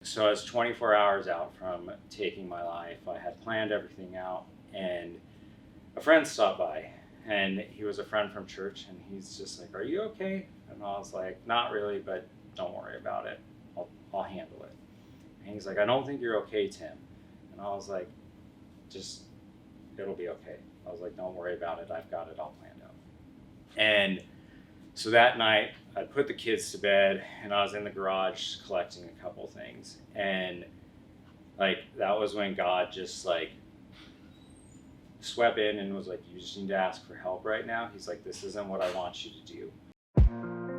So I was 24 hours out from taking my life. I had planned everything out, and a friend stopped by, and he was a friend from church, and he's just like, "Are you okay?" And I was like, "Not really, but don't worry about it. I'll handle it." And he's like, "I don't think you're okay, Tim." And I was like, "Just, it'll be okay." I was like, "Don't worry about it. I've got it all planned out." And so that night, I put the kids to bed, and I was in the garage collecting a couple things, and like that was when God just like swept in and was like, "You just need to ask for help right now." He's like, "This isn't what I want you to do."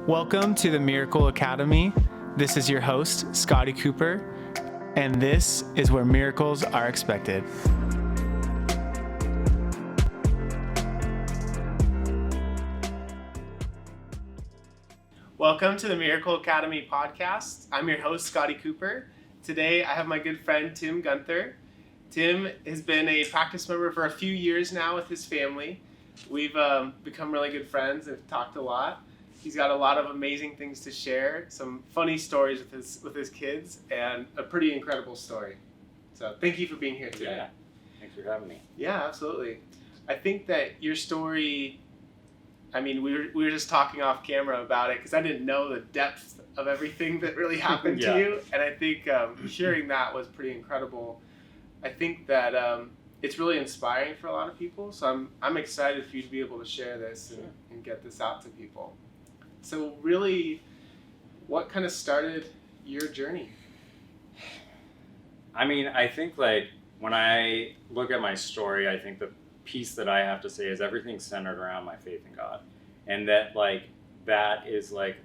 Welcome to the Miracle Academy. This is your host, Scotty Cooper, and this is where miracles are expected. Welcome to the Miracle Academy podcast. I'm your host, Scotty Cooper. Today, I have my good friend, Tim Gunther. Tim has been a practice member for a few years now with his family. We've become really good friends and talked a lot. He's got a lot of amazing things to share, some funny stories with his kids, and a pretty incredible story. So thank you for being here today. Yeah, thanks for having me. Yeah, absolutely. I think that your story, we were just talking off camera about it because I didn't know the depth of everything that really happened to you, and I think hearing that was pretty incredible. I think that it's really inspiring for a lot of people, so I'm excited for you to be able to share this and get this out to people. So really, what kind of started your journey? I think like when I look at my story, I think the piece that I have to say is everything's centered around my faith in God. And that that is like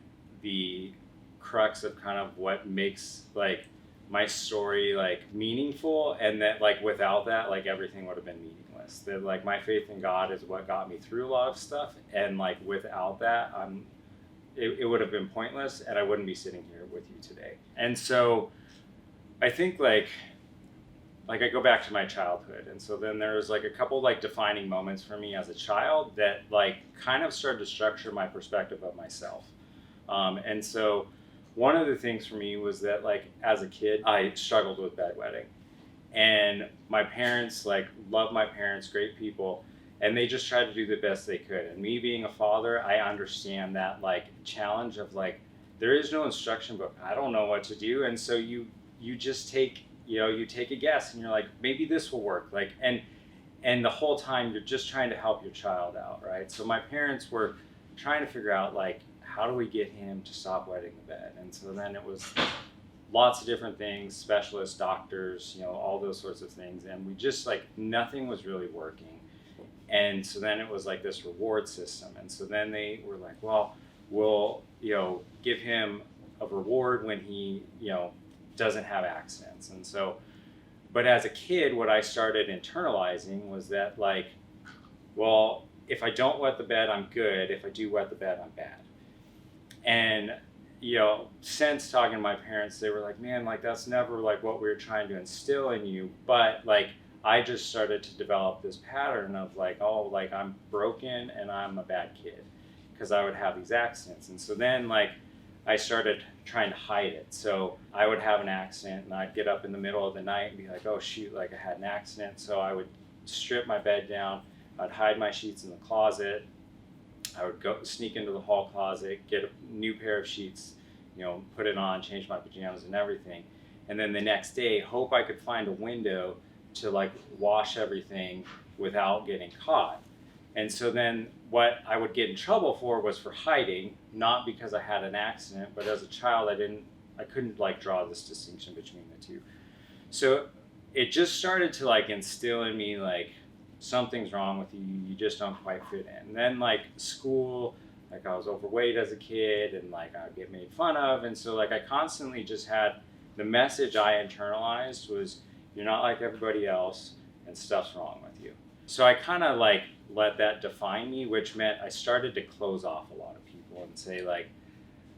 the crux of kind of what makes like my story like meaningful, and that like without that, like everything would have been meaningless. That like my faith in God is what got me through a lot of stuff, and like without that, it would have been pointless, and I wouldn't be sitting here with you today. And so I think like I go back to my childhood, and so then there's like a couple like defining moments for me as a child that like kind of started to structure my perspective of myself. And so one of the things for me was that like as a kid, I struggled with bedwetting, and my parents love my parents, great people, and they just tried to do the best they could. And me being a father, I understand that like challenge of like there is no instruction book. I don't know what to do, and so you just take you take a guess, and you're like, maybe this will work. And the whole time you're just trying to help your child out, right? So my parents were trying to figure out like, how do we get him to stop wetting the bed? And so then it was lots of different things, specialists, doctors, all those sorts of things. And we just like, nothing was really working. And so then it was like this reward system. And so then they were like, well, we'll, give him a reward when he, doesn't have accidents. And so, but as a kid, what I started internalizing was that like, well, if I don't wet the bed, I'm good. If I do wet the bed, I'm bad. And, since talking to my parents, they were like, man, like that's never like what we were trying to instill in you. But like, I just started to develop this pattern of like, oh, like I'm broken and I'm a bad kid because I would have these accidents. And so then like, I started trying to hide it. So I would have an accident and I'd get up in the middle of the night and be like, oh shoot, like I had an accident. So I would strip my bed down. I'd hide my sheets in the closet. I would go sneak into the hall closet, get a new pair of sheets, put it on, change my pajamas and everything. And then the next day, hope I could find a window to like wash everything without getting caught. And so then what I would get in trouble for was for hiding, not because I had an accident, but as a child, I couldn't like draw this distinction between the two. So it just started to like instill in me like something's wrong with you, you just don't quite fit in. And then like school, like I was overweight as a kid and like I'd get made fun of. And so like I constantly just had the message I internalized was you're not like everybody else and stuff's wrong with you. So I kind of like let that define me, which meant I started to close off a lot of people and say like,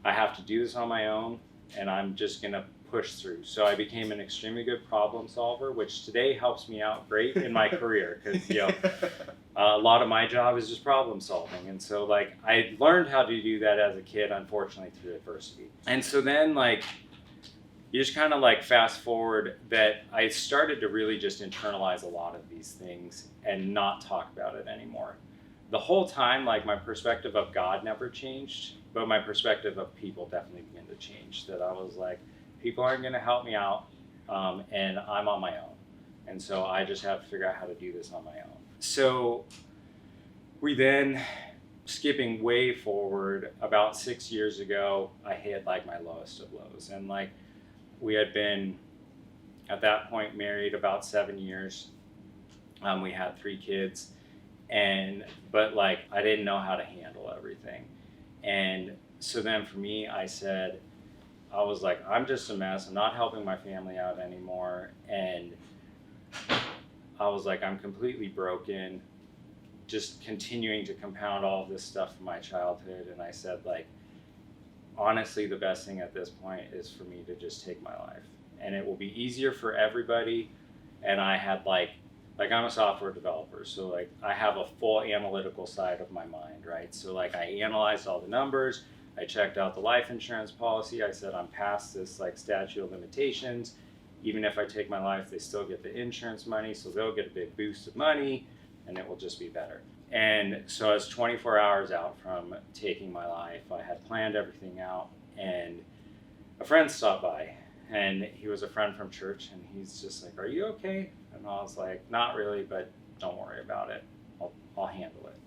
I have to do this on my own and I'm just gonna push through. So I became an extremely good problem solver, which today helps me out great in my career because a lot of my job is just problem solving. And so like I learned how to do that as a kid, unfortunately through adversity. And so then like you just kind of like fast forward that I started to really just internalize a lot of these things and not talk about it anymore. The whole time, like my perspective of God never changed, but my perspective of people definitely began to change. That I was like, people aren't going to help me out, and I'm on my own. And so I just have to figure out how to do this on my own. So we then, skipping way forward, about 6 years ago, I hit like my lowest of lows. And like, we had been at that point married about 7 years. We had 3 kids, but like I didn't know how to handle everything. And so then for me, I was like, I'm just a mess. I'm not helping my family out anymore. And I was like, I'm completely broken, just continuing to compound all of this stuff from my childhood. And I said, like, honestly, the best thing at this point is for me to just take my life, and it will be easier for everybody. And I had like I'm a software developer, so like I have a full analytical side of my mind, right? So like I analyzed all the numbers, I checked out the life insurance policy. I said, I'm past this like statute of limitations. Even if I take my life, they still get the insurance money, so they'll get a big boost of money, and it will just be better. And so I was 24 hours out from taking my life. I had planned everything out, and a friend stopped by, and he was a friend from church, and he's just like, are you okay? And I was like, not really, but don't worry about it. I'll handle it.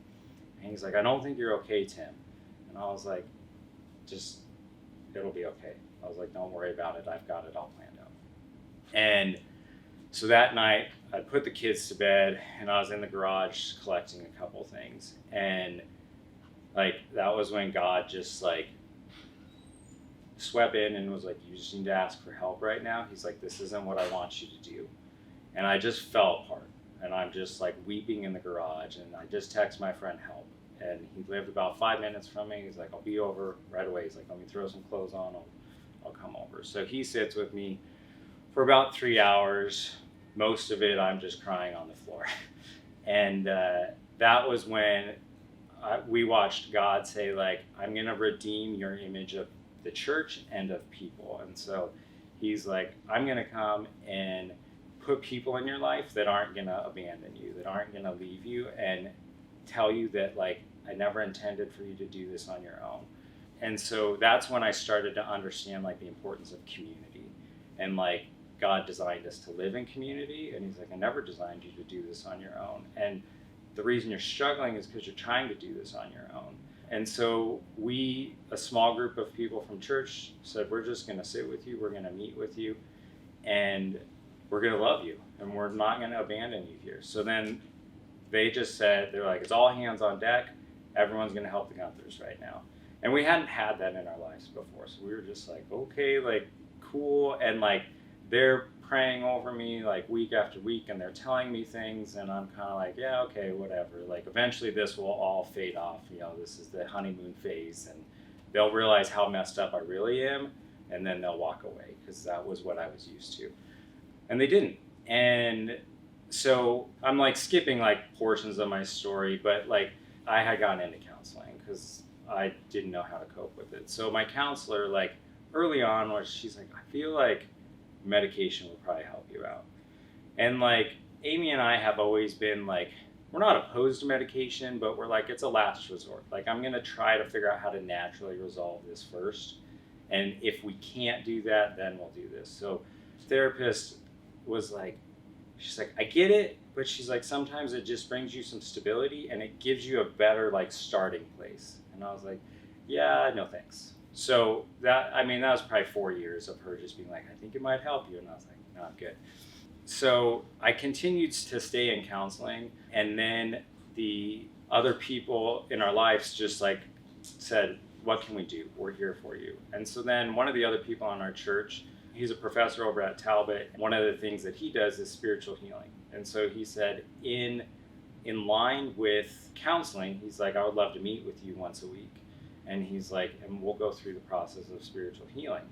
And he's like, I don't think you're okay, Tim. And I was like, just, it'll be okay. I was like, don't worry about it. I've got it all planned out. And so that night, I put the kids to bed, and I was in the garage collecting a couple things. And like, that was when God just like swept in and was like, you just need to ask for help right now. He's like, this isn't what I want you to do. And I just fell apart, and I'm just like weeping in the garage, and I just text my friend help. And he lived about 5 minutes from me. He's like, I'll be over right away. He's like, let me throw some clothes on. I'll come over. So he sits with me for about 3 hours. Most of it, I'm just crying on the floor. And that was when we watched God say, like, I'm going to redeem your image of the church and of people. And so he's like, I'm going to come and put people in your life that aren't going to abandon you, that aren't going to leave you, and tell you that, like, I never intended for you to do this on your own. And so that's when I started to understand, like, the importance of community. And, like, God designed us to live in community, and he's like, I never designed you to do this on your own. And the reason you're struggling is because you're trying to do this on your own. And so we, a small group of people from church, said, we're just going to sit with you, we're going to meet with you, and we're going to love you, and we're not going to abandon you here. So then they just said, they're like, it's all hands on deck, everyone's going to help the Gunthers right now. And we hadn't had that in our lives before, so we were just like, okay, like, cool. And like, they're praying over me like week after week, and they're telling me things, and I'm kind of like, yeah, okay, whatever. Like, eventually this will all fade off. You know, this is the honeymoon phase, and they'll realize how messed up I really am, and then they'll walk away, because that was what I was used to. And they didn't. And so I'm like skipping like portions of my story, but like I had gotten into counseling because I didn't know how to cope with it. So my counselor, like early on, she's like, I feel like medication would probably help you out. And like Amy and I have always been like, we're not opposed to medication, but we're like, it's a last resort. Like, I'm going to try to figure out how to naturally resolve this first. And if we can't do that, then we'll do this. So therapist was like, she's like, I get it, but she's like, sometimes it just brings you some stability, and it gives you a better like starting place. And I was like, yeah, no thanks. So that was probably 4 years of her just being like, I think it might help you. And I was like, no, I'm good. So I continued to stay in counseling, and then the other people in our lives just like said, what can we do? We're here for you. And so then one of the other people in our church, he's a professor over at Talbot. One of the things that he does is spiritual healing. And so he said, in line with counseling, he's like, I would love to meet with you once a week. And he's like, and we'll go through the process of spiritual healing.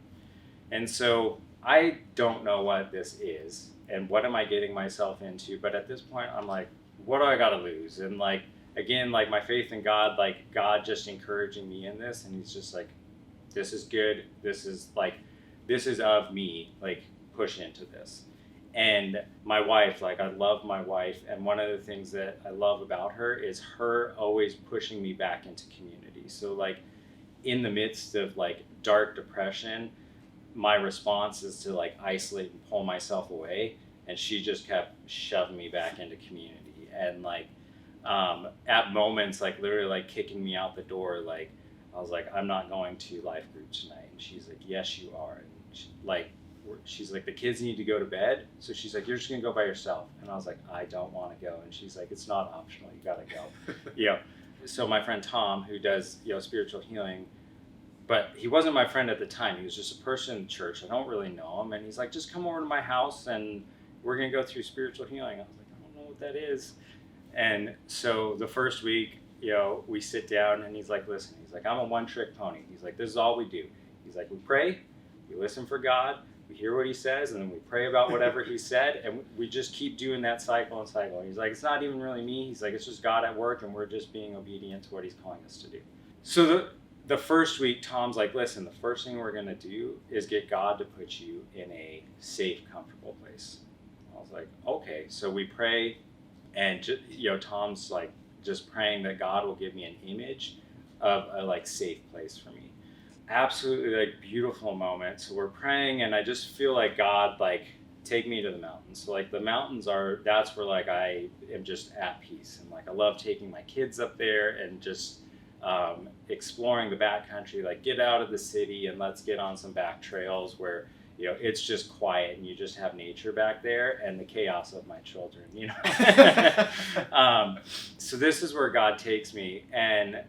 And so I don't know what this is and what am I getting myself into. But at this point, I'm like, what do I got to lose? And like, again, like my faith in God, like God just encouraging me in this. And he's just like, this is good. This is like, this is of me, like push into this. And my wife, like I love my wife, and one of the things that I love about her is her always pushing me back into community. So like in the midst of like dark depression, my response is to like isolate and pull myself away, and she just kept shoving me back into community. And like at moments like literally like kicking me out the door, like I was like, I'm not going to life group tonight, and she's like, yes you are. And she's like, the kids need to go to bed, so she's like, you're just gonna go by yourself. And I was like, I don't want to go. And she's like, it's not optional, you gotta go. So my friend Tom, who does spiritual healing, but he wasn't my friend at the time. He was just a person in church. I don't really know him. And he's like, just come over to my house and we're going to go through spiritual healing. I was like, I don't know what that is. And so the first week, we sit down and he's like, listen, he's like, I'm a one-trick pony. He's like, this is all we do. He's like, we pray, we listen for God, we hear what he says, and then we pray about whatever he said. And we just keep doing that cycle and cycle. He's like, it's not even really me. He's like, it's just God at work and we're just being obedient to what he's calling us to do. So the first week, Tom's like, listen, the first thing we're going to do is get God to put you in a safe, comfortable place. I was like, okay. So we pray, and Tom's like just praying that God will give me an image of a like safe place for me. Absolutely like beautiful moment. So we're praying, and I just feel like God, like, take me to the mountains. So like the mountains that's where like I am just at peace. And like I love taking my kids up there and just exploring the backcountry, like get out of the city and let's get on some back trails where it's just quiet and you just have nature back there and the chaos of my children. So this is where God takes me. And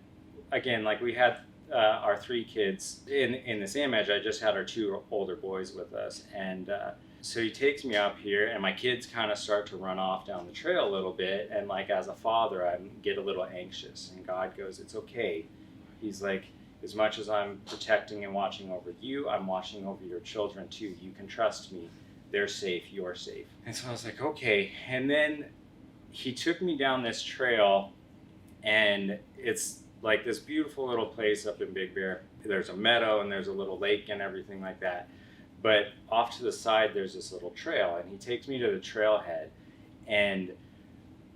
again, like we had our 3 kids in this image. I just had our 2 older boys with us, and so he takes me up here, and my kids kind of start to run off down the trail a little bit. And like as a father, I get a little anxious. And God goes, it's okay. He's like, as much as I'm protecting and watching over you, I'm watching over your children too. You can trust me. They're safe. You're safe. And so I was like, okay. And then he took me down this trail, and it's like this beautiful little place up in Big Bear. There's a meadow and there's a little lake and everything like that. But off to the side, there's this little trail, and he takes me to the trailhead. And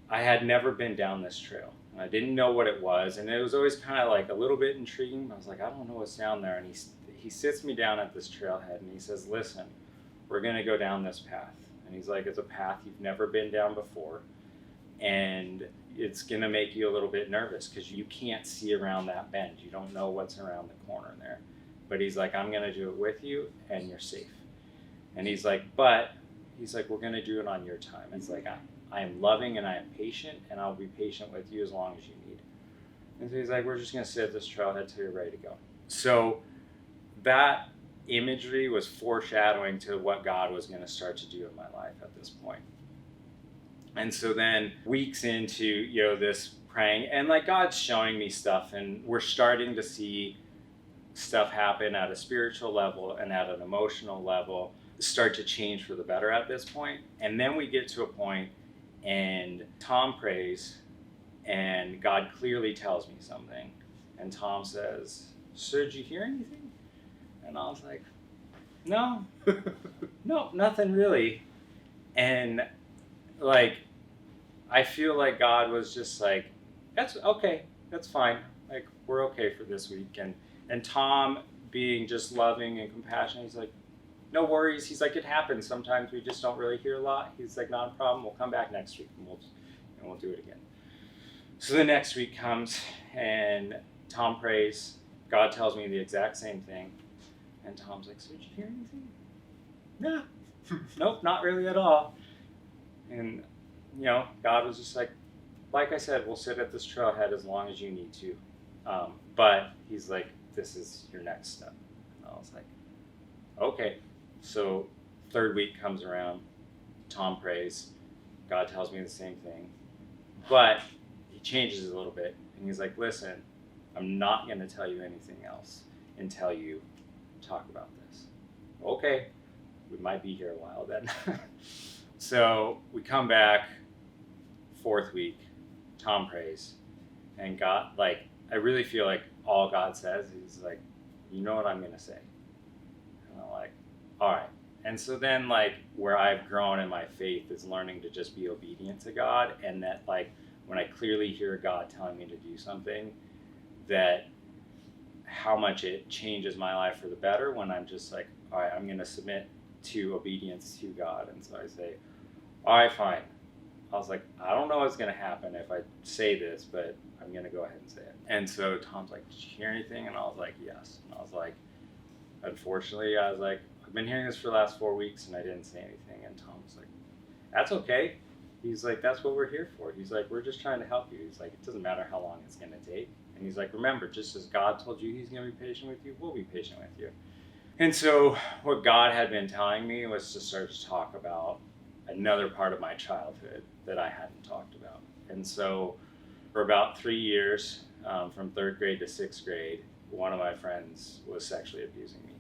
I had never been down this trail, and I didn't know what it was. And it was always kind of like a little bit intriguing. I was like, I don't know what's down there. And he sits me down at this trailhead, and he says, listen, we're going to go down this path. And he's like, it's a path you've never been down before. And it's going to make you a little bit nervous because you can't see around that bend. You don't know what's around the corner there. But he's like, I'm going to do it with you, and you're safe. And he's like, we're going to do it on your time. It's like, I am loving and I am patient, and I'll be patient with you as long as you need. And so he's like, we're just going to sit at this trailhead till you're ready to go. So that imagery was foreshadowing to what God was going to start to do in my life at this point. And so then weeks into, this praying, and like God's showing me stuff, and we're starting to see stuff happen at a spiritual level and at an emotional level start to change for the better at this point. And then we get to a point, and Tom prays, and God clearly tells me something. And Tom says, so did you hear anything? And I was like, no, nothing really. And like, I feel like God was just like, that's okay, that's fine. Like, we're okay for this week. And Tom, being just loving and compassionate, he's like, no worries. He's like, it happens. Sometimes we just don't really hear a lot. He's like, not a problem. We'll come back next week and we'll do it again. So the next week comes, and Tom prays. God tells me the exact same thing. And Tom's like, so did you hear anything? No. Nope, not really at all. And, God was just like I said, we'll sit at this trailhead as long as you need to. But he's like, this is your next step. And I was like, okay. So 3rd week comes around. Tom prays. God tells me the same thing. But he changes a little bit. And he's like, listen, I'm not going to tell you anything else until you talk about this. Okay. We might be here a while then. So we come back 4th week. Tom prays. And God, I really feel like all God says is like, you know what I'm going to say. And I'm like, all right. And so then, like, where I've grown in my faith is learning to just be obedient to God, and that, like, when I clearly hear God telling me to do something, that how much it changes my life for the better when I'm just like, all right, I'm going to submit to obedience to God. And so I say, all right, fine. I was like, I don't know what's going to happen if I say this, but I'm going to go ahead and say it. And so Tom's like, did you hear anything? And I was like, yes. And I was like, unfortunately, I was like, I've been hearing this for the last 4 weeks and I didn't say anything. And Tom was like, that's okay. He's like, that's what we're here for. He's like, we're just trying to help you. He's like, it doesn't matter how long it's going to take. And he's like, remember, just as God told you he's going to be patient with you, we'll be patient with you. And so what God had been telling me was to start to talk about another part of my childhood that I hadn't talked about. And so for about 3 years, from 3rd grade to 6th grade, one of my friends was sexually abusing me.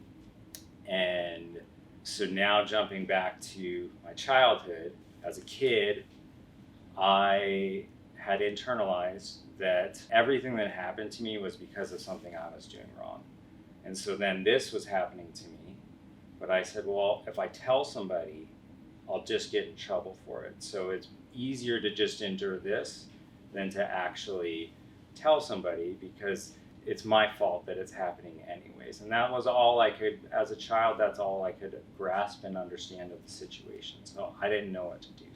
And so now jumping back to my childhood, as a kid, I had internalized that everything that happened to me was because of something I was doing wrong. And so then this was happening to me. But I said, well, if I tell somebody, I'll just get in trouble for it. So it's easier to just endure this than to actually tell somebody, because it's my fault that it's happening anyways. And that was all I could, as a child, that's all I could grasp and understand of the situation. So I didn't know what to do.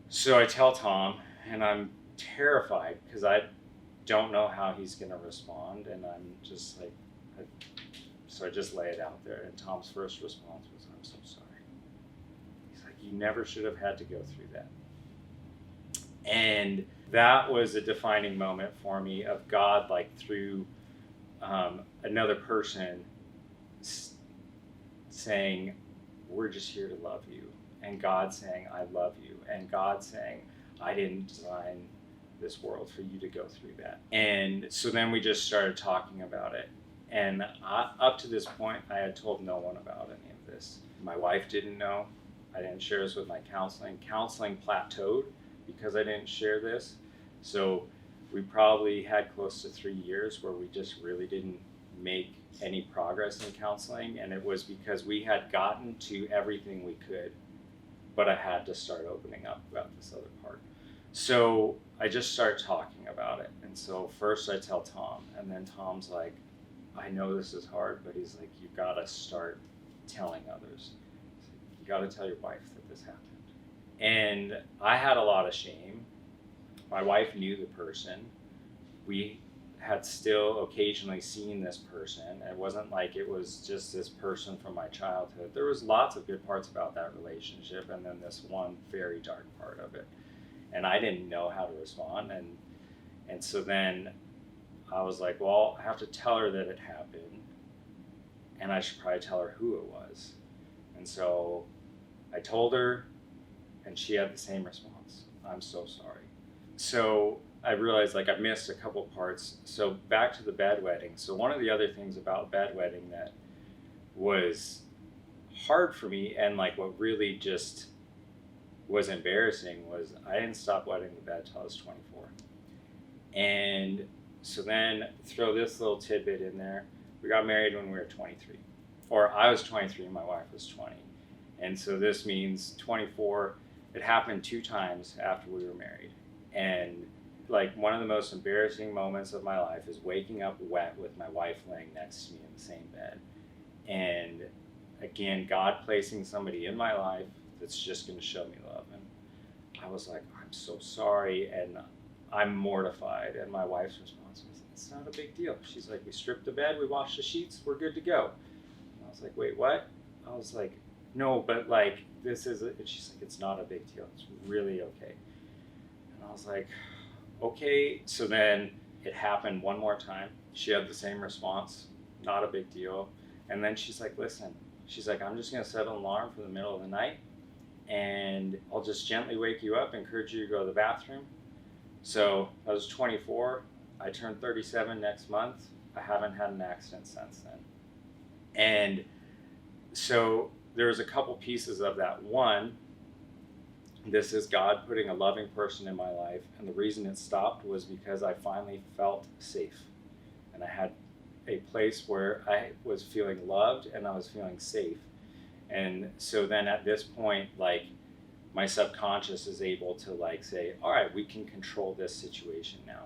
So I tell Tom, and I'm terrified because I don't know how he's going to respond. And I'm just like, so I just lay it out there. And Tom's first response was, I'm so sorry. He's like, you never should have had to go through that. And that was a defining moment for me of God, like through another person saying, we're just here to love you. And God saying, I love you. And God saying, I didn't design this world for you to go through that. And so then we just started talking about it. And up to this point, I had told no one about any of this. My wife didn't know. I didn't share this with my counseling. Counseling plateaued because I didn't share this. So we probably had close to 3 years where we just really didn't make any progress in counseling. And it was because we had gotten to everything we could, but I had to start opening up about this other part. So I just started talking about it. And so first I tell Tom, and then Tom's like, I know this is hard, but he's like, you gotta start telling others. You gotta tell your wife that this happened. And I had a lot of shame. My wife knew the person. We had still occasionally seen this person. It wasn't like it was just this person from my childhood. There was lots of good parts about that relationship, and then this one very dark part of it. And I didn't know how to respond. And so then I was like, well, I have to tell her that it happened, and I should probably tell her who it was. And so I told her, and she had the same response. I'm so sorry. So I realized like I missed a couple parts. So back to the bedwetting. So one of the other things about bedwetting that was hard for me, and like what really just was embarrassing, was I didn't stop wetting the bed till I was 24. And so then throw this little tidbit in there. We got married when we were 23. Or I was 23, my wife was 20. And so this means 24, it happened 2 times after we were married. And like one of the most embarrassing moments of my life is waking up wet with my wife laying next to me in the same bed. And again, God placing somebody in my life that's just going to show me love. And I was like, I'm so sorry, and I'm mortified. And my wife's response was, it's not a big deal. She's like, we stripped the bed, we washed the sheets, we're good to go. And I was like, wait, what? I was like, no, but like, this is, and she's like, it's not a big deal. It's really okay. And I was like, okay. So then it happened one more time. She had the same response, not a big deal. And then she's like, listen, she's like, I'm just going to set an alarm for the middle of the night, and I'll just gently wake you up, encourage you to go to the bathroom. So I was 24. I turned 37 next month. I haven't had an accident since then. And so there's a couple pieces of that. One, this is God putting a loving person in my life. And the reason it stopped was because I finally felt safe. And I had a place where I was feeling loved and I was feeling safe. And so then at this point, like, my subconscious is able to like say, all right, we can control this situation now.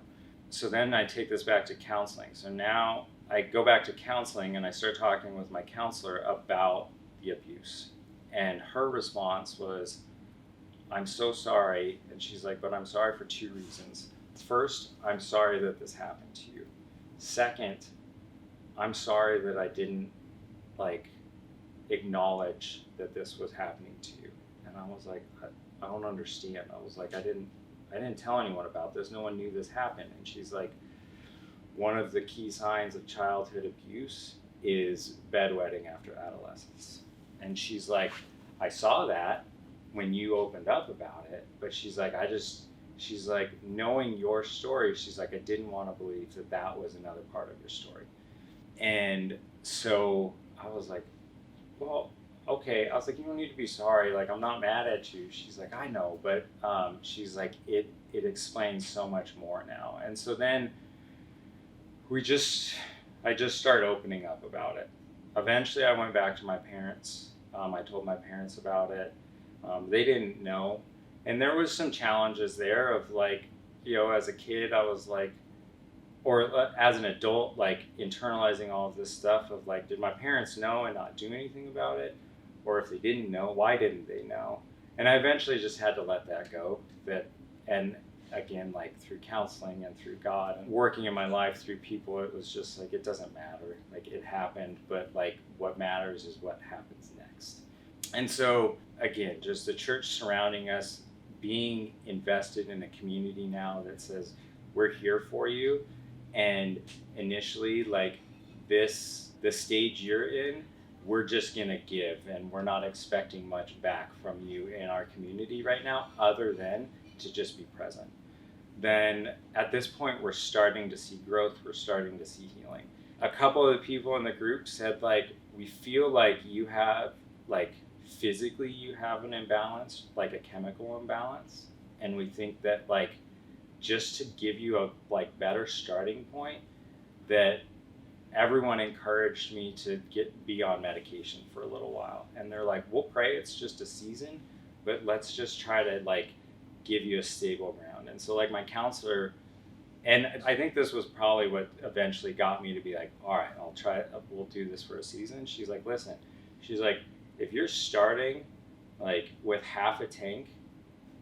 So then I take this back to counseling. So now I go back to counseling and I start talking with my counselor about the abuse. And her response was, I'm so sorry. And she's like, but I'm sorry for two reasons. First, I'm sorry that this happened to you. Second, I'm sorry that I didn't like acknowledge that this was happening to you. And I was like, I don't understand. I was like, I didn't tell anyone about this. No one knew this happened. And she's like, one of the key signs of childhood abuse is bedwetting after adolescence. And she's like, I saw that when you opened up about it, but she's like, she's like, knowing your story, she's like, I didn't want to believe that that was another part of your story. And so I was like, well, okay. I was like, you don't need to be sorry. Like, I'm not mad at you. She's like, I know, but she's like, it explains so much more now. And so then I just started opening up about it. Eventually I went back to my parents. I told my parents about it. They didn't know. And there was some challenges there of like, you know, as a kid, I was like, or as an adult, like internalizing all of this stuff of like, did my parents know and not do anything about it? Or if they didn't know, why didn't they know? And I eventually just had to let that go. And again, like through counseling and through God and working in my life through people, it was just like, it doesn't matter. Like, it happened, but like what matters is what happens next. And so again, just the church surrounding us, being invested in a community now that says, we're here for you. And initially, like, the stage you're in, we're just gonna give, and we're not expecting much back from you in our community right now, other than to just be present. Then at this point, we're starting to see growth, we're starting to see healing. A couple of the people in the group said, like, we feel like you have, like, physically you have an imbalance, like a chemical imbalance. And we think that, like, just to give you a like better starting point, that everyone encouraged me to be on medication for a little while. And they're like, we'll pray it's just a season, but let's just try to like give you a stable ground. And so like my counselor, and I think this was probably what eventually got me to be like, all right, we'll do this for a season. She's like, listen, she's like, if you're starting like with half a tank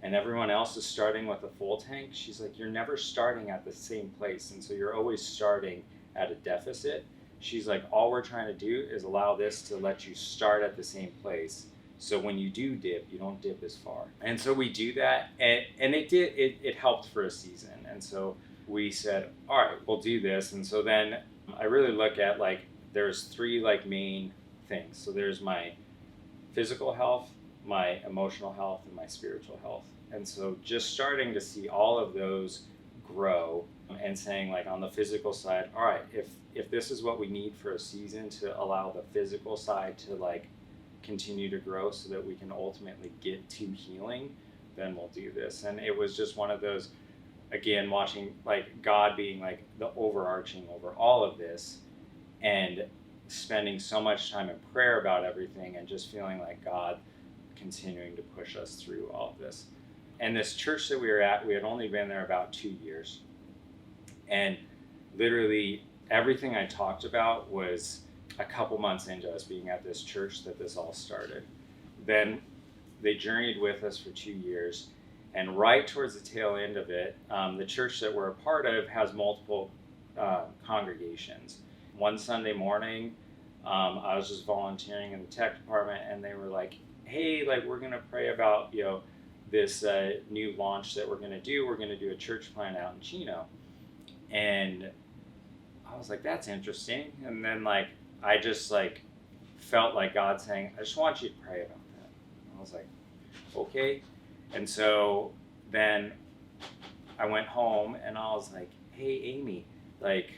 and everyone else is starting with a full tank, she's like, you're never starting at the same place. And so you're always starting at a deficit. She's like, all we're trying to do is allow this to let you start at the same place. So when you do dip, you don't dip as far. And so we do that. And it helped for a season. And so we said, all right, we'll do this. And so then I really look at like, there's three like main things. So there's my physical health, my emotional health, and my spiritual health. And so just starting to see all of those grow and saying like on the physical side, all right, if this is what we need for a season to allow the physical side to like continue to grow so that we can ultimately get to healing, then we'll do this. And it was just one of those, again, watching like God being like the overarching over all of this and spending so much time in prayer about everything and just feeling like God continuing to push us through all of this. And this church that we were at, we had only been there about 2 years. And literally everything I talked about was a couple months into us being at this church that this all started. Then they journeyed with us for 2 years. And right towards the tail end of it, the church that we're a part of has multiple congregations. One Sunday morning, I was just volunteering in the tech department, and they were like, hey, like, we're going to pray about, you know, this new launch that we're going to do. We're going to do a church plant out in Chino. And I was like, that's interesting. And then, like, I just, like, felt like God saying, I just want you to pray about that. I was like, okay. And so then I went home, and I was like, hey, Amy, like,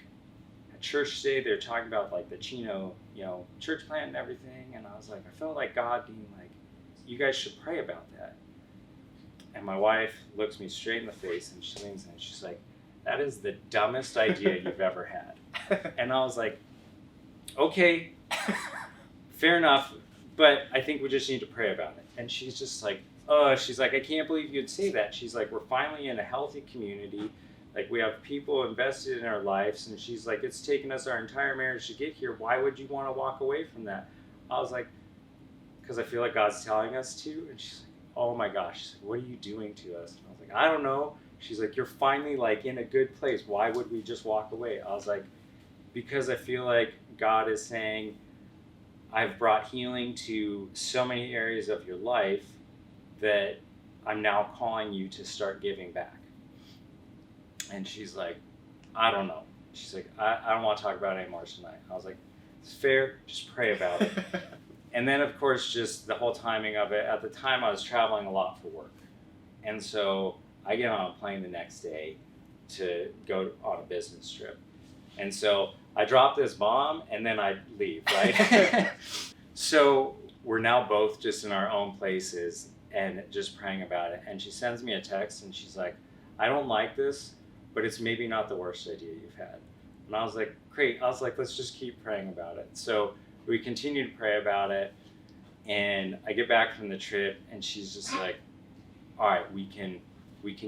at church today, they're talking about, like, the Chino, you know, church plant and everything. And I was like, I felt like God being like, you guys should pray about that. And my wife looks me straight in the face, and she leans in, and she's like, that is the dumbest idea you've ever had. And I was like, okay, fair enough, but I think we just need to pray about it. And she's just like, oh, she's like, I can't believe you'd say that. She's like, we're finally in a healthy community. Like, we have people invested in our lives. And she's like, it's taken us our entire marriage to get here. Why would you want to walk away from that? I was like, because I feel like God's telling us to. And she's like, oh my gosh, she's like, what are you doing to us? And I was like, I don't know. She's like, you're finally like in a good place. Why would we just walk away? I was like, because I feel like God is saying, I've brought healing to so many areas of your life that I'm now calling you to start giving back. And she's like, I don't know. She's like, I don't want to talk about it anymore tonight. I was like, it's fair, just pray about it. And then, of course, just the whole timing of it. At the time, I was traveling a lot for work. And so I get on a plane the next day to go on a business trip. And so I drop this bomb and then I leave, right? So we're now both just in our own places and just praying about it. And she sends me a text and she's like, I don't like this, but it's maybe not the worst idea you've had. And I was like, great. I was like, let's just keep praying about it. So we continue to pray about it. And I get back from the trip and she's just like, all right, we can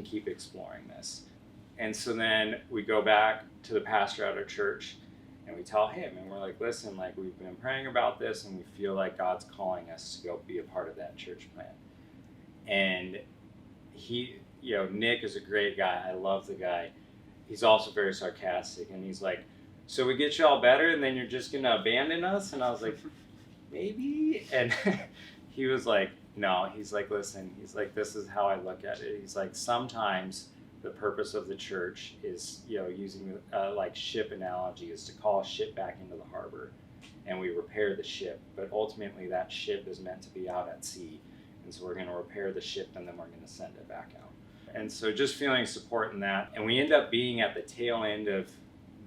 keep exploring this. And so then we go back to the pastor at our church and we tell him, and we're like, listen, like, we've been praying about this and we feel like God's calling us to go be a part of that church plan. And he, Nick is a great guy. I love the guy. He's also very sarcastic. And he's like, so we get you all better and then you're just going to abandon us? And I was like, maybe. And he was like, no. He's like, listen, he's like, this is how I look at it. He's like, sometimes the purpose of the church is, using like ship analogy, is to call a ship back into the harbor and we repair the ship. But ultimately that ship is meant to be out at sea. And so we're going to repair the ship and then we're going to send it back out. And so just feeling support in that. And we end up being at the tail end of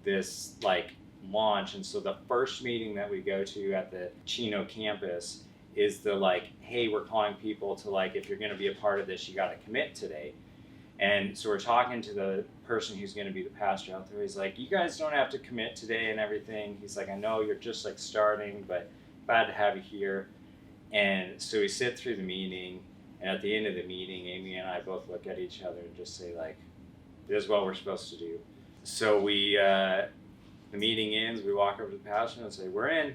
this like launch. And so the first meeting that we go to at the Chino campus is the like, hey, we're calling people to like, if you're going to be a part of this, you got to commit today. And so we're talking to the person who's going to be the pastor out there. He's like, you guys don't have to commit today and everything. He's like, I know you're just like starting, but glad to have you here. And so we sit through the meeting, and at the end of the meeting, Amy and I both look at each other and just say like, this is what we're supposed to do. So we, the meeting ends, we walk over to the pastor and say, we're in.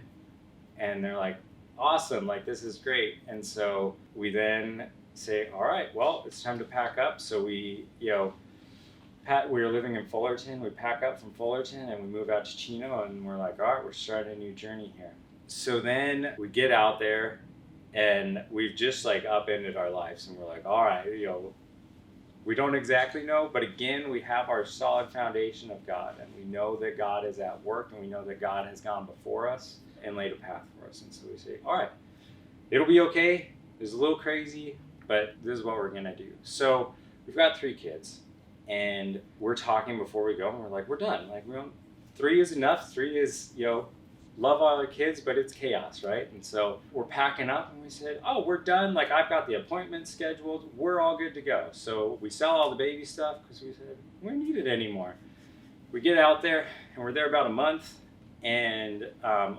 And they're like, awesome, like this is great. And so we then say, all right, well, it's time to pack up. So we, we were living in Fullerton. We pack up from Fullerton and we move out to Chino, and we're like, all right, we're starting a new journey here. So then we get out there and we've just like upended our lives, and we're like, all right, we don't exactly know, but again, we have our solid foundation of God, and we know that God is at work, and we know that God has gone before us and laid a path for us. And so we say, all right, it'll be okay. It's a little crazy, but this is what we're going to do. So we've got 3 kids, and we're talking before we go, and we're like, we're done. Like, 3 is enough. 3 is, love all our kids, but it's chaos, right? And so we're packing up, and we said, oh, we're done. Like, I've got the appointment scheduled. We're all good to go. So we sell all the baby stuff because we said, we don't need it anymore. We get out there, and we're there about a month, and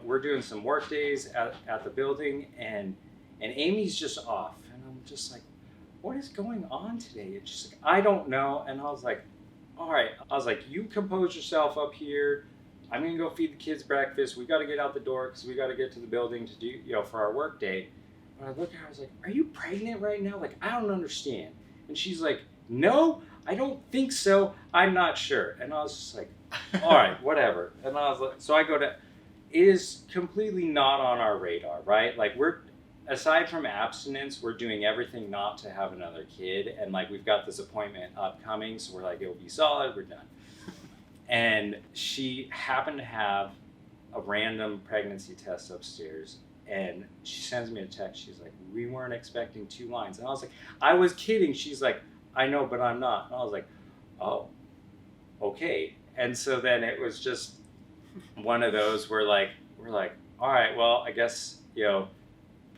we're doing some work days at the building, and Amy's just off. And I'm just like, what is going on today? It's just like, I don't know. And I was like, all right. I was like, you compose yourself up here. I'm going to go feed the kids breakfast. We got to get out the door because we got to get to the building to do, for our work day. And I looked at her, I was like, are you pregnant right now? Like, I don't understand. And she's like, no, I don't think so. I'm not sure. And I was just like, all right, whatever. And I was like, so I go to, it is completely not on our radar, right? Like, aside from abstinence, we're doing everything not to have another kid. And like, we've got this appointment upcoming. So we're like, it'll be solid. We're done. And she happened to have a random pregnancy test upstairs. And she sends me a text. She's like, we weren't expecting 2 lines. And I was like, I was kidding. She's like, I know, but I'm not. And I was like, oh, okay. And so then it was just one of those where like, we're like, all right, well, I guess,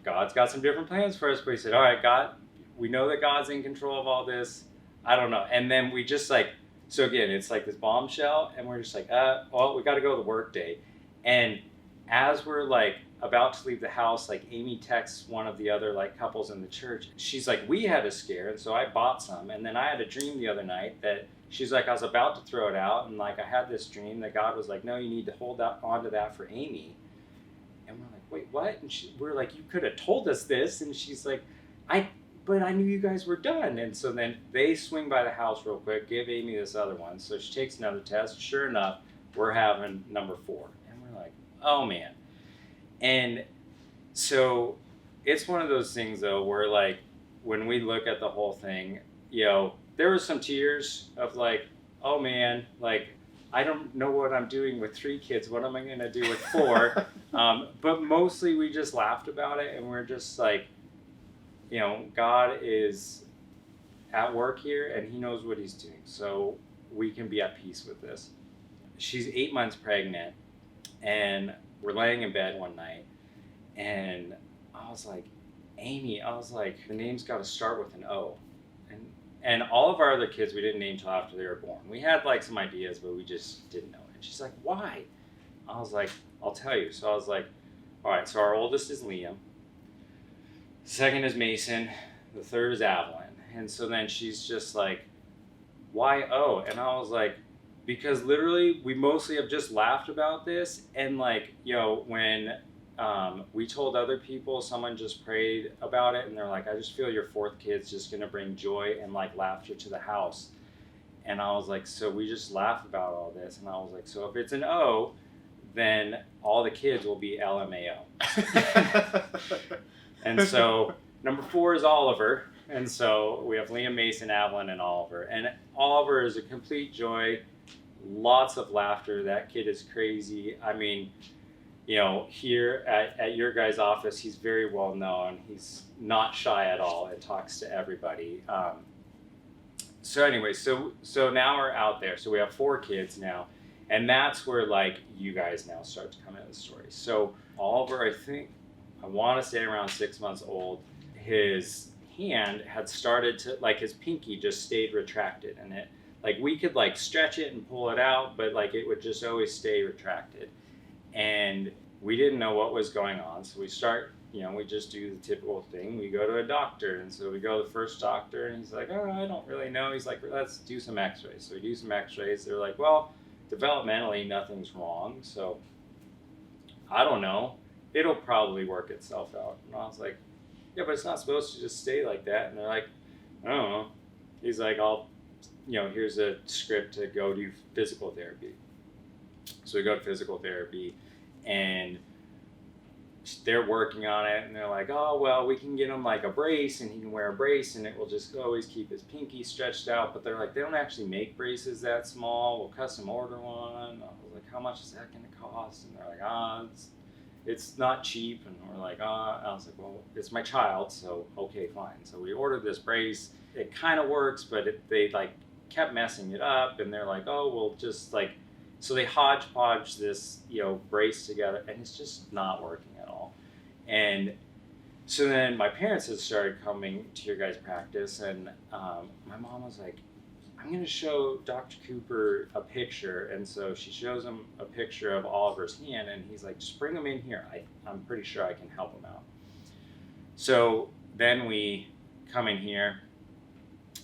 God's got some different plans for us. But he said, all right, God, we know that God's in control of all this. I don't know. And then we just like, so again, it's like this bombshell, and we're just like, well, we got to go to the work day. And as we're like about to leave the house, like Amy texts one of the other like couples in the church. She's like, we had a scare, and so I bought some. And then I had a dream the other night that she's like, I was about to throw it out, and like I had this dream that God was like, no, you need to hold on to that for Amy. And we're like, wait, what? And we're like, you could have told us this. And she's like, but I knew you guys were done. And so then they swing by the house real quick, give Amy this other one. So she takes another test. Sure enough, we're having number 4. And we're like, oh man. And so it's one of those things though, where like, when we look at the whole thing, there were some tears of like, oh man, like, I don't know what I'm doing with 3 kids. What am I going to do with 4? But mostly we just laughed about it, and we're just like, God is at work here and he knows what he's doing. So we can be at peace with this. She's 8 months pregnant, and we're laying in bed one night, and I was like, Amy, the name's got to start with an O. And all of our other kids we didn't name till after they were born. We had like some ideas, but we just didn't know. And she's like, why? I was like, I'll tell you. So I was like, all right, so our oldest is Liam. Second is Mason. The third is Avalyn. And so then she's just like, why O? And I was like, because literally we mostly have just laughed about this. And like, when we told other people, someone just prayed about it, and they're like, I just feel your 4th kid's just going to bring joy and like laughter to the house. And I was like, so we just laugh about all this. And I was like, so if it's an O, then all the kids will be LMAO. And so number 4 is Oliver. And so we have Liam, Mason, Avalyn, and Oliver. And Oliver is a complete joy, lots of laughter. That kid is crazy. I mean, here at your guys' office, he's very well known. He's not shy at all and talks to everybody. So anyway, so now we're out there. So we have 4 kids now. And that's where like you guys now start to come into the story. So Oliver, I want to say around 6 months old, his hand had started to, like, his pinky just stayed retracted, and it, like, we could like stretch it and pull it out, but like it would just always stay retracted. And we didn't know what was going on, so we just do the typical thing. We go to a doctor, and so we go to the first doctor, and he's like, oh, I don't really know. He's like, let's do some x-rays. So we do some x-rays. They're like, well, developmentally nothing's wrong, so I don't know, it'll probably work itself out. And I was like, yeah, but it's not supposed to just stay like that. And they're like, I don't know. He's like, here's a script to go do physical therapy. So we go to physical therapy, and they're working on it, and they're like, oh, well, we can get him like a brace, and he can wear a brace, and it will just always keep his pinky stretched out. But they're like, they don't actually make braces that small. We'll custom order one. I was like, how much is that going to cost? And they're like, it's not cheap. And we're like, I was like, well, it's my child, so okay, fine. So we ordered this brace. It kind of works, but they like kept messing it up, and they're like, oh, we'll just like, so they hodgepodge this, brace together, and it's just not working at all. And so then my parents had started coming to your guys' practice, and my mom was like, I'm going to show Dr. Cooper a picture. And so she shows him a picture of Oliver's hand, and he's like, just bring him in here. I'm pretty sure I can help him out. So then we come in here,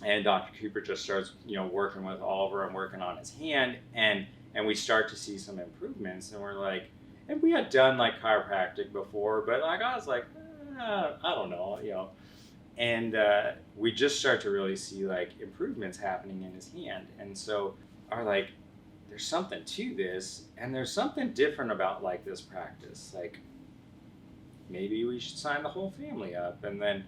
and Dr. Cooper just starts, working with Oliver and working on his hand, and we start to see some improvements. And we're like, and we had done like chiropractic before, but like I was like, I don't know, and we just start to really see like improvements happening in his hand. And so are like, there's something to this, and there's something different about like this practice. Like, maybe we should sign the whole family up. And then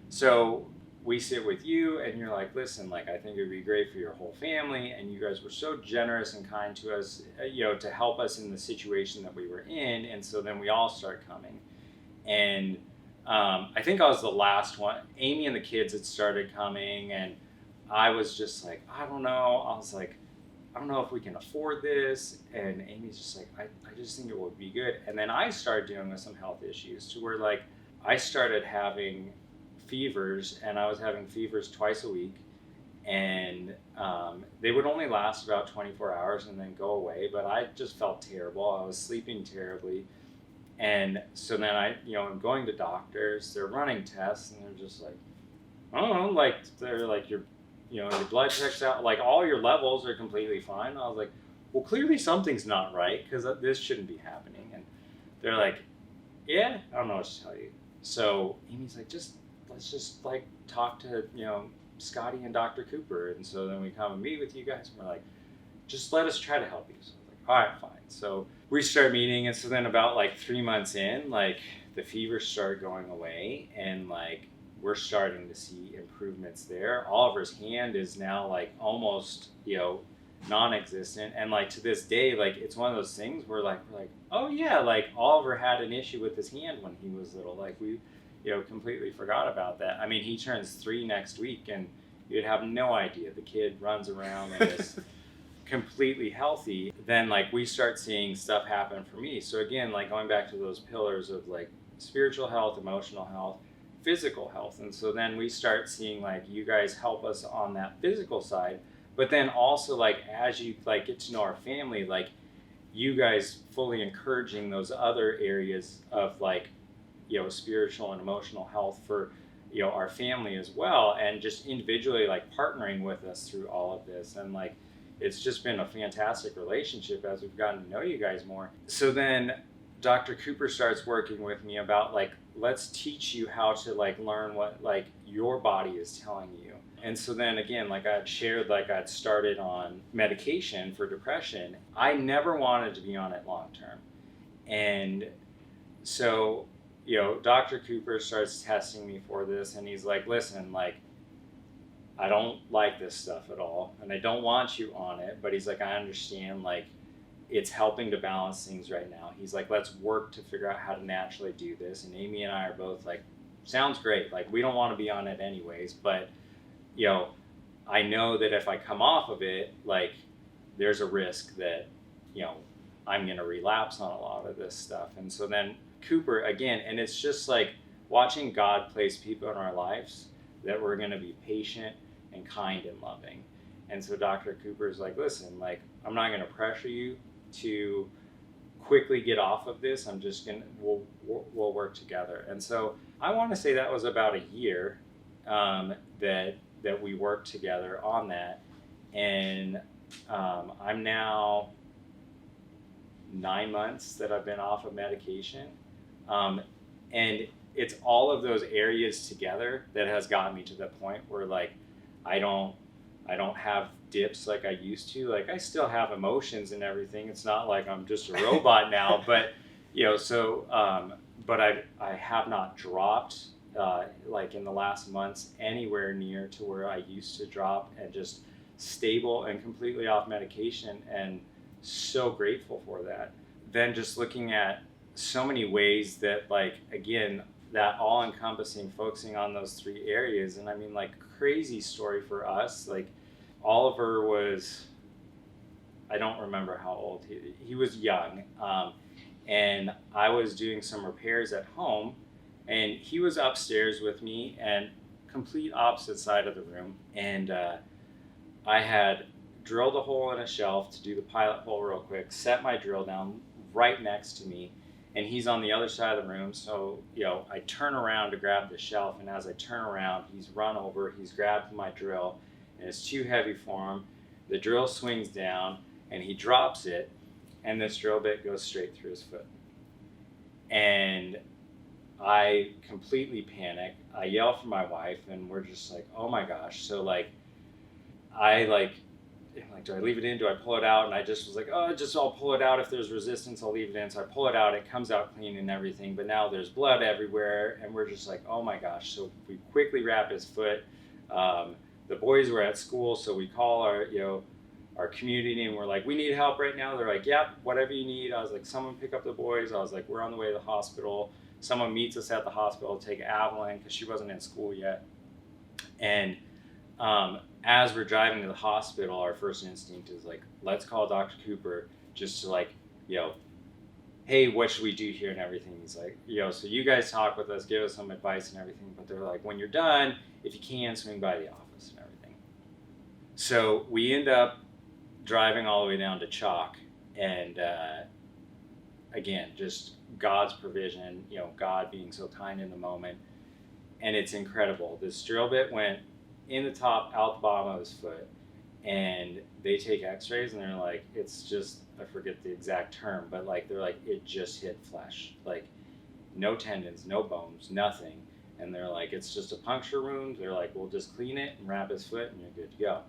so we sit with you, and you're like, listen, like, I think it would be great for your whole family. And you guys were so generous and kind to us, to help us in the situation that we were in. And so then we all start coming. And I think I was the last one. Amy and the kids had started coming, and I was just like, I don't know. I was like, I don't know if we can afford this. And Amy's just like, I just think it would be good. And then I started dealing with some health issues to where like I started having fevers, and I was having fevers twice a week, and they would only last about 24 hours and then go away. But I just felt terrible. I was sleeping terribly, And so then I'm going to doctors, they're running tests, and they're just like, I don't know, like, they're like, your blood checks out, like, all your levels are completely fine. I was like, well, clearly something's not right, because this shouldn't be happening. And they're like, yeah, I don't know what to tell you. So Amy's like, let's just like talk to, Scotty and Dr. Cooper. And so then we come and meet with you guys, and we're like, just let us try to help you. So I was like, all right, fine. So we start meeting, and so then about like 3 months in, like, the fever started going away, and like we're starting to see improvements there. Oliver's hand is now like almost, non-existent, and like to this day, like it's one of those things where we're like, oh yeah, like Oliver had an issue with his hand when he was little. Like we, completely forgot about that. I mean, he turns 3 next week, and you'd have no idea. The kid runs around and is completely healthy. Then like we start seeing stuff happen for me. So again, like going back to those pillars of like spiritual health, emotional health, physical health. And so then we start seeing like you guys help us on that physical side, but then also like as you like get to know our family, like you guys fully encouraging those other areas of like, spiritual and emotional health for, our family as well, and just individually like partnering with us through all of this. And like it's just been a fantastic relationship as we've gotten to know you guys more. So then Dr. Cooper starts working with me about like, let's teach you how to like learn what like your body is telling you. And so then again, like I had shared, like I'd started on medication for depression. I never wanted to be on it long term. And so, Dr. Cooper starts testing me for this, and he's like, listen, like, I don't like this stuff at all, and I don't want you on it, but he's like, I understand, like, it's helping to balance things right now. He's like, let's work to figure out how to naturally do this. And Amy and I are both like, sounds great. Like, we don't want to be on it anyways, but, I know that if I come off of it, like, there's a risk that, I'm going to relapse on a lot of this stuff. And so then Cooper, again, and it's just like watching God place people in our lives that we're going to be patient and kind and loving. And so Dr. Cooper's like, listen, like, I'm not going to pressure you to quickly get off of this. I'm just going to, we'll work together. And so I want to say that was about a year that we worked together on that. And I'm now 9 months that I've been off of medication. And it's all of those areas together that has gotten me to the point where like, I don't have dips like I used to. Like I still have emotions and everything. It's not like I'm just a robot now, but but I have not dropped like in the last months anywhere near to where I used to drop, and just stable and completely off medication, and so grateful for that. Then just looking at so many ways that like, again, that all encompassing, focusing on those 3 areas. And I mean, like, crazy story for us. Like Oliver was, I don't remember how old he was young. And I was doing some repairs at home, and he was upstairs with me, and complete opposite side of the room. And I had drilled a hole in a shelf to do the pilot hole real quick, set my drill down right next to me, and he's on the other side of the room. So, I turn around to grab the shelf, and as I turn around, he's run over, he's grabbed my drill, and it's too heavy for him. The drill swings down, and he drops it, and this drill bit goes straight through his foot. And I completely panic. I yell for my wife, and we're just like, oh my gosh. So like, I'm like, do I leave it in? Do I pull it out? And I just was like, I'll pull it out. If there's resistance, I'll leave it in. So I pull it out. It comes out clean and everything. But now there's blood everywhere. And we're just like, oh my gosh. So we quickly wrap his foot. The boys were at school. So we call our community, and we're like, we need help right now. They're like, yep, whatever you need. I was like, someone pick up the boys. I was like, we're on the way to the hospital. Someone meets us at the hospital to take Evelyn because she wasn't in school yet. And as we're driving to the hospital, our first instinct is like, let's call Dr. Cooper just to like, hey, what should we do here and everything. He's like, so you guys talk with us, give us some advice and everything. But they're like, when you're done, if you can, swing by the office and everything. So we end up driving all the way down to Chalk, and again, just God's provision, you know, God being so kind in the moment. And it's incredible. This drill bit went in the top, out the bottom of his foot. And they take x-rays and they're like, it's just, I forget the exact term, but like, they're like, it just hit flesh. Like, no tendons, no bones, nothing. And they're like, it's just a puncture wound. They're like, we'll just clean it and wrap his foot and you're good to go.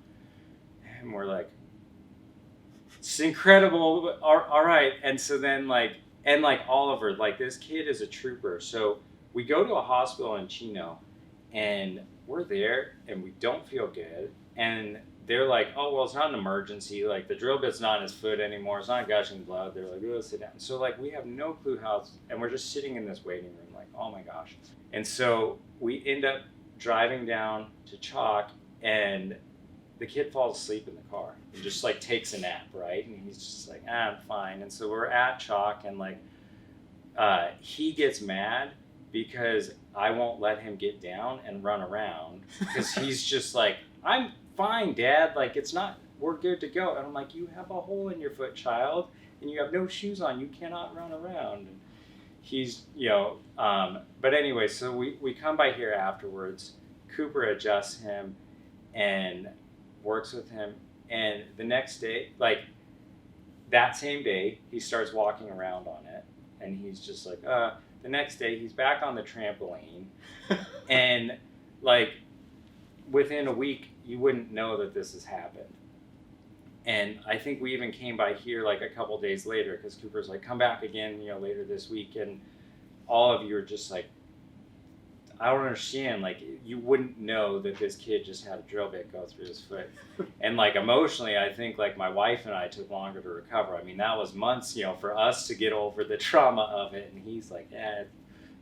And we're like, it's incredible. All right. And so then like Oliver, like this kid is a trooper. So we go to a hospital in Chino and we're there and we don't feel good. And they're like, oh, well, it's not an emergency. Like the drill bit's not in his foot anymore. It's not gushing blood. They're like, oh, sit down. So like we have no clue how it's, and we're just sitting in this waiting room like, oh my gosh. And so we end up driving down to Chalk and the kid falls asleep in the car and just like takes a nap, right? And he's just like, I'm fine. And so we're at Chalk and like he gets mad because I won't let him get down and run around because he's just like, I'm fine, Dad. Like it's not, we're good to go. And I'm like, you have a hole in your foot, child, and you have no shoes on. You cannot run around. And he's, you know, but anyway, so we come by here afterwards. Cooper adjusts him and works with him. And the next day, like that same day, he starts walking around on it. And he's just like, the next day he's back on the trampoline. And like within a week, you wouldn't know that this has happened. And I think we even came by here like a couple days later because Cooper's like, come back again, you know, later this week. And all of you are just like, I don't understand. Like, you wouldn't know that this kid just had a drill bit go through his foot. And like emotionally, I think like my wife and I took longer to recover. I mean, that was months, you know, for us to get over the trauma of it. And he's like, it's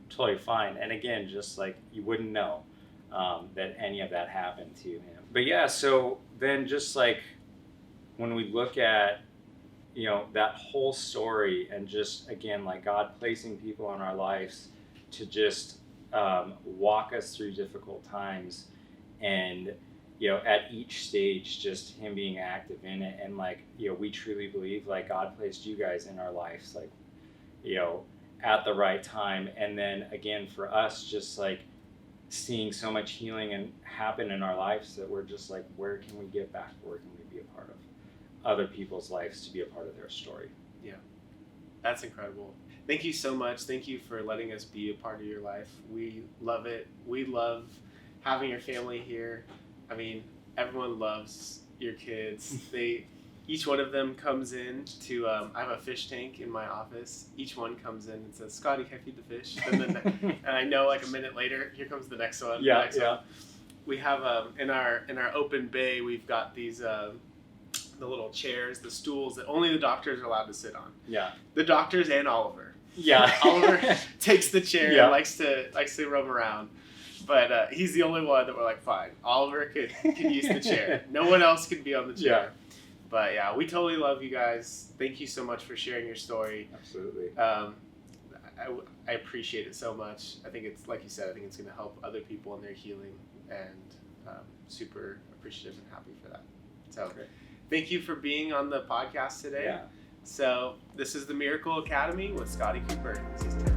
totally fine. And again, just like you wouldn't know that any of that happened to him. But yeah, so then just like when we look at, you know, that whole story and just again, like God placing people in our lives to just walk us through difficult times, and you know, at each stage, just him being active in it. And like, you know, we truly believe like God placed you guys in our lives, like, you know, at the right time. And then again, for us, just like seeing so much healing and happen in our lives that we're just like, where can we give back? Where can we be a part of other people's lives to be a part of their story? Yeah, that's incredible. Thank you so much. Thank you for letting us be a part of your life. We love it. We love having your family here. I mean, everyone loves your kids. Each one of them comes in to, I have a fish tank in my office. Each one comes in and says, Scotty, can I feed the fish? And I know like a minute later, here comes the next one. Yeah, next one. We have, in our open bay, we've got these, the little chairs, the stools that only the doctors are allowed to sit on. Yeah. The doctors and Oliver. Yeah. Oliver takes the chair Yeah. and likes to roam around. But he's the only one that we're like, fine, Oliver could use the chair. No one else can be on the chair. Yeah. But yeah, we totally love you guys. Thank you so much for sharing your story. Absolutely. I appreciate it so much. I think it's, like you said, I think it's going to help other people in their healing, and super appreciative and happy for that. So Great. Thank you for being on the podcast today. Yeah. So this is the Miracle Academy with Scotty Cooper. This is Tim.